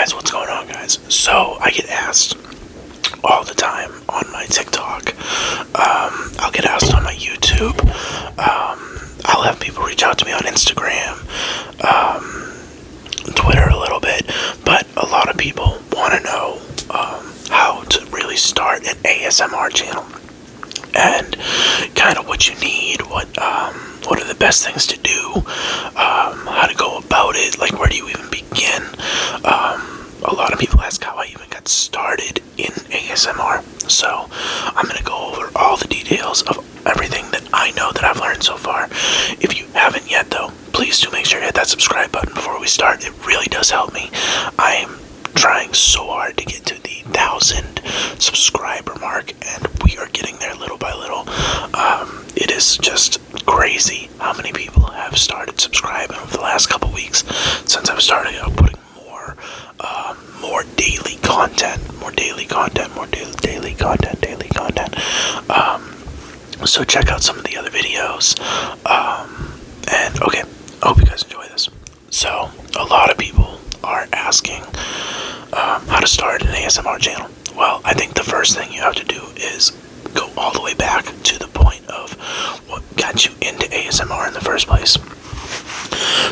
guys, what's going on, guys? So, I get asked all the time on my TikTok. I'll get asked on my YouTube. I'll have people reach out to me on Instagram, Twitter a little bit. But a lot of people want to know how to really start an ASMR channel. And kind of what you need, what are the best things to do, how to go about it, like where do you even begin. A lot of people ask how I even got started in ASMR, so I'm going to go over all the details of everything that I know that I've learned so far. If you haven't yet though, please do make sure you hit that subscribe button before we start. It really does help me. I'm trying so hard to get to the 1,000 subscriber mark, and we are getting there little by little. It is just crazy how many people have started subscribing over the last couple weeks since I've started putting more daily content. So check out some of the other videos. And okay, I hope you guys enjoy this. So a lot of people are asking how to start an ASMR channel. Well, I think the first thing you have to do is go all the way back to the point of what got you into ASMR in the first place.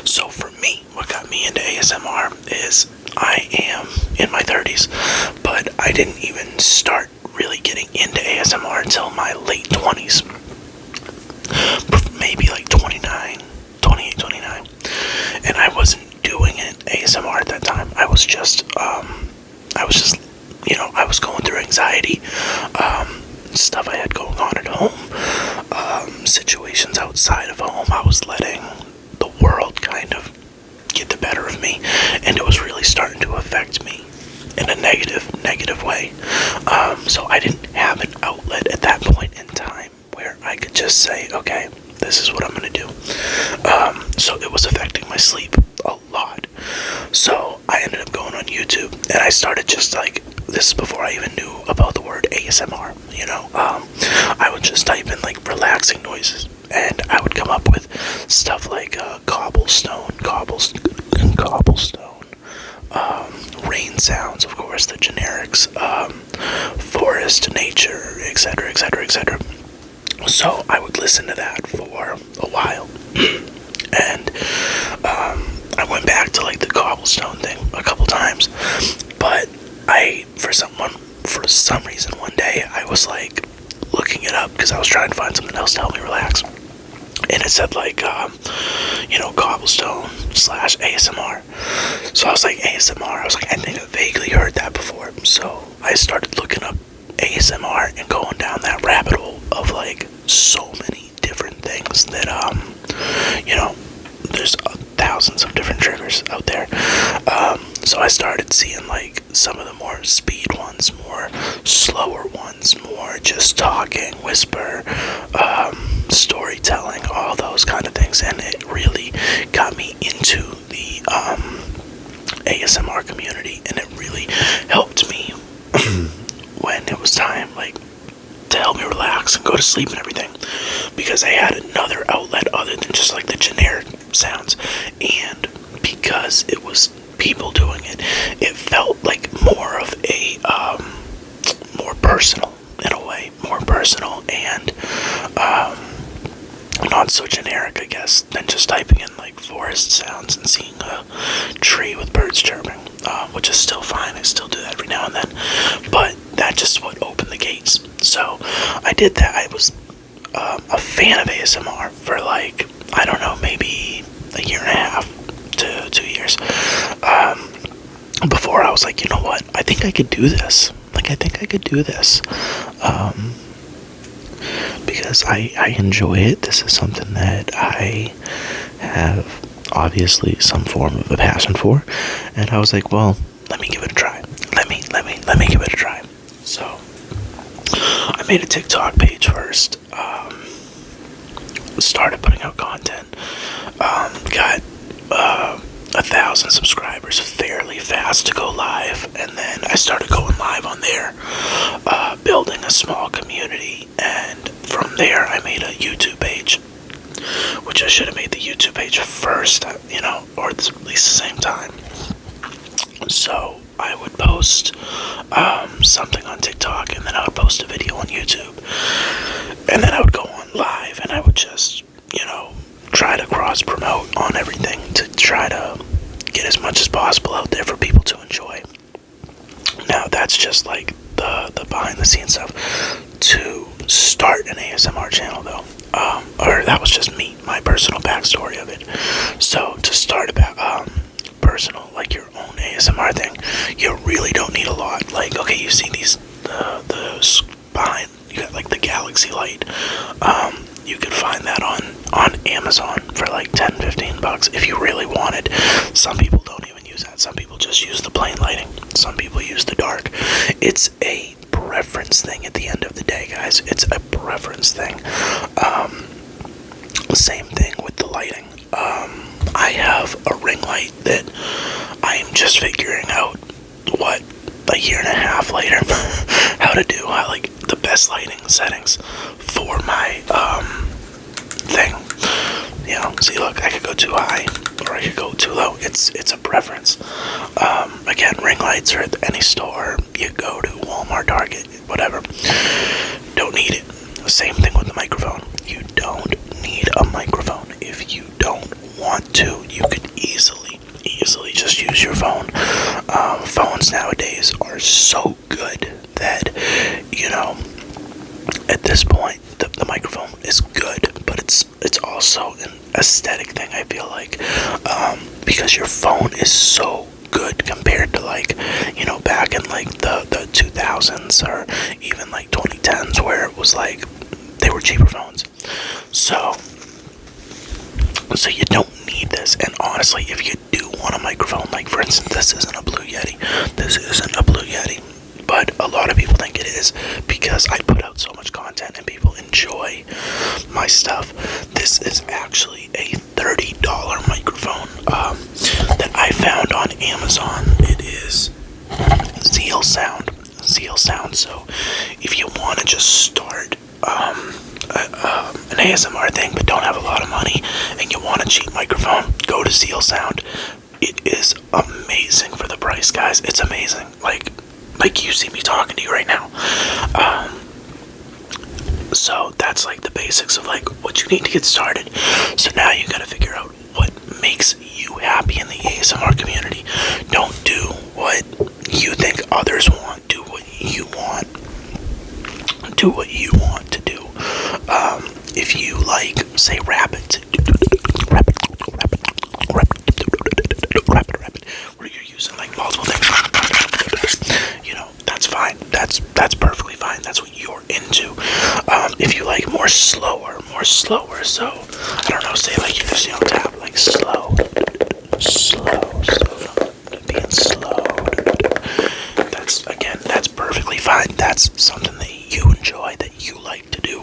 So for me, what got me into ASMR is I am in my 30s, but I didn't even start really getting into ASMR until my late 20s. Maybe like 28, 29. And I wasn't doing it ASMR at that time. I was just, I was going through anxiety, stuff I had going on at home, situations outside of home. I was letting the world kind of get the better of me, and it was really starting to affect me in a negative way. So I didn't have an outlet at that point in time where I could just say, okay, this is what I'm going to do. So it was affecting my sleep a lot. So I ended up going on YouTube, and I started just like, this is before I even knew about the word ASMR, I would just type in like relaxing noises, and I would come up with stuff like cobblestone, rain sounds, of course, the generics, forest, nature, etc. So I would listen to that for a while, and I went back to like the cobblestone thing a couple times, but for some reason one day I was like looking it up because I was trying to find something else to help me relax, and it said like cobblestone / ASMR. So I was like, ASMR, I was like, I think I vaguely heard that before. So I started looking up ASMR and going down that rabbit hole of like so many different things that there's thousands of different triggers out there. So I started seeing like some of the more speed ones, more slower ones, more just talking, whisper, storytelling, all those kind of things, and it really got me into the ASMR community, and it really helped me when it was time like to help me relax and go to sleep and everything, because I had another outlet other than just like the generic sounds, and because it was people doing it, it felt like more of a more personal in a way, more personal and not so generic, I guess, than just typing in like forest sounds and seeing a tree with birds chirping, which is still fine. I still do that every now and then, but that just what opened the gates. So I did that. I was a fan of ASMR for like, I don't know, maybe a year and a half to 2 years. Before I was like, you know what? I think I could do this. Because I enjoy it. This is something that I have obviously some form of a passion for, and I was like, well, let me give it a try. Let me give it a try. So I made a TikTok page first. Started putting out content. Got 1,000 subscribers fairly fast to go live, and then I started going live on there, building a small community, and from there I made a YouTube page, which I should have made the YouTube page first, or at least the same time. So I would post something on TikTok, and then I would post a video on YouTube, and then I would go on live, and I would just, try to cross promote on everything to try to get as much as possible out there for people to enjoy. Now that's just like the behind the scenes stuff. To start an ASMR channel though, or that was just me, my personal backstory of it. So to start about personal, like your own ASMR thing, you really don't need a lot. Like, okay, you see these the behind, you got like the galaxy light. You could find that on Amazon for like $10-15 if you really wanted. Some people don't even use that. Some people just use the plain lighting. Some people use the dark. It's a preference thing at the end of the day, guys. It's a preference thing. Same thing with the lighting. I have a ring light that I'm just figuring out a year and a half later how to do like the best lighting settings for my thing. See, look, I could go too high or I could go too low. It's a preference. Again, ring lights are at any store. You go to Walmart, Target, whatever. Don't need it. Same thing with the microphone. You don't need a microphone if you don't want to. You could easily just use your phone. Phones nowadays are so good that, at this point, the microphone is good, but it's also an aesthetic thing, I feel like, because your phone is so good compared to like, back in like the 2000s or even like 2010s where it was like they were cheaper phones. So you don't need this. And honestly, if you do want a microphone, like for instance, this isn't a Blue Yeti, but a lot of people think it is because I put out so much content and people enjoy my stuff. This is actually a $30 microphone that I found on Amazon. It is Zeal Sound. So if you want to just start an ASMR thing but don't have a lot of money and you want a cheap microphone, go to Zeal Sound. It is amazing for the price, guys. It's amazing. Like you see me talking to you right now. So that's like the basics of like what you need to get started. So now you gotta figure out what makes you happy in the ASMR community. Don't do what you think others want. Do what you want. Do what you want to do. If you like, say, rap it, where you're using like multiple things, that's fine. That's perfectly fine. That's what you're into. If you like more slower. So I don't know, say like you just tap like slow, being slow. That's perfectly fine. That's something that you enjoy, that you like to do.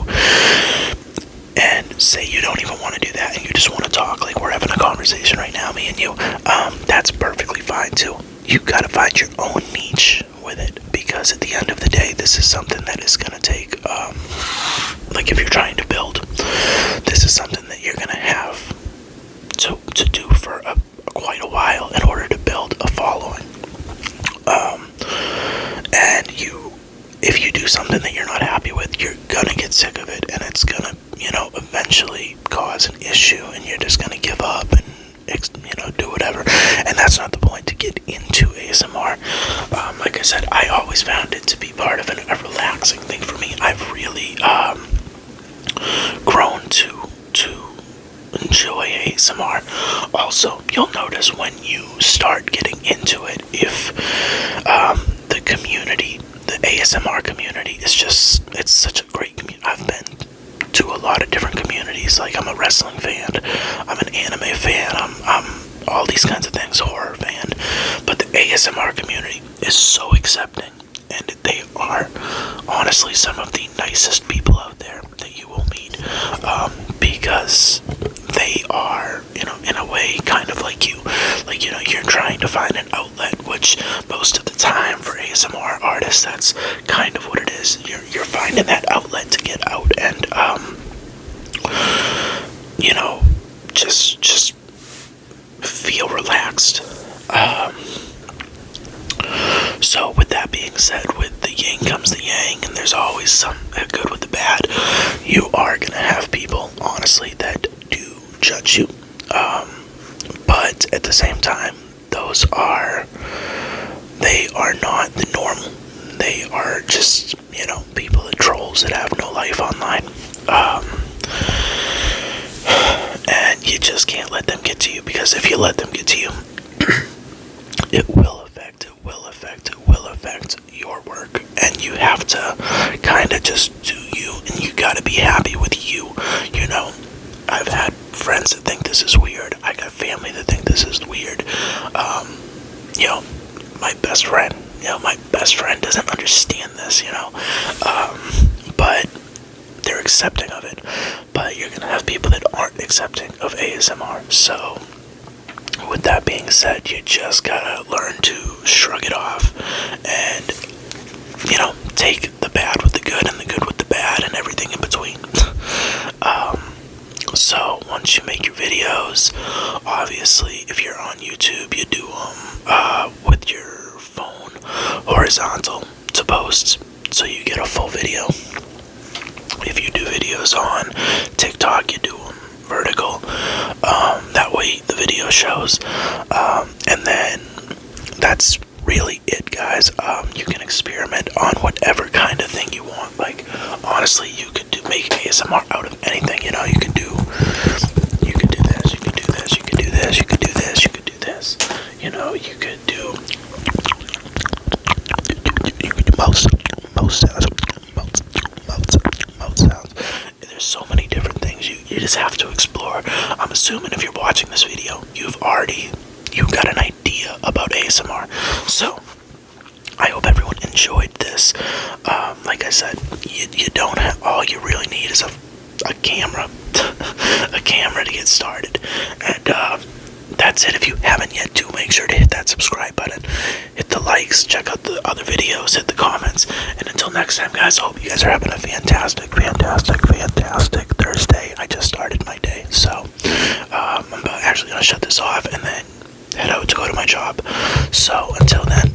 And say you don't even want to do that and you just want to talk, like we're having a conversation right now, me and you, that's perfectly fine too. You gotta find your own niche with it, because at the end of the day, this is something that is gonna take, like if you're trying to build, this is something that you're gonna have to do for quite a while in order to build a following. And if you do something that you're not happy with, you're gonna get sick of it, and it's gonna, eventually cause an issue, and you're just gonna give up and, do whatever. And that's not the point to get into ASMR. Like I said, I always found it to be part of a relaxing thing for me. I've really grown to enjoy ASMR. Also, you'll notice when you start getting into it, if the community, the ASMR community, it's such a great community. I've been to a lot of different communities. Like, I'm a wrestling fan, I'm an anime fan, I'm all these kinds of things, horror fan. But the ASMR community is so accepting, and they are honestly some of the nicest people out there that you will meet, because they are, in a way, kind of like you. Like, you're trying to find an outlet, which most of the time for ASMR artists, that's kind of what it is. You're finding that outlet to get out and, just feel relaxed. So with that being said, with the yin comes the yang, and there's always some good with the bad. You are gonna have people, honestly, that do judge you, but at the same time, they are not the normal. They are just, people that trolls that have no life online. And you just can't let them get to you, because if you let them get to you, it will affect your work, and you have to kind of just do you, and you gotta be happy with you. I've had friends that think this is weird. I got family that think this is weird. My best friend doesn't understand this, but they're accepting of it. But you're gonna have people that aren't accepting of ASMR. So with that being said, you just gotta learn to shrug it off and, take the bad with the good and the good with the bad and everything in between. So once you make your videos, obviously, if you're on YouTube, you do them with your phone horizontal to post, so you get a full video. If you do videos on TikTok, you do them vertical. That way the video shows. And then that's really it, guys. You can experiment on whatever kind of thing you want. Like, honestly, you could make ASMR out of anything. You could do this, you could do this, you could do this, you could do this, you could do this. You could do most sounds, mouth sounds. There's so many different things. You just have to explore. I'm assuming if you're watching this video, you've got an idea about ASMR. So I hope everyone enjoyed this. Like I said, you don't have, all you really need is a camera, a camera to get started, and that's it. If you haven't yet, do make sure to hit that subscribe button, hit the likes, check out the other videos, hit the comments, and until next time, guys, I hope you guys are having a fantastic Thursday. I just started my day, so I'm actually gonna shut this off and then head out to go to my job. So until then,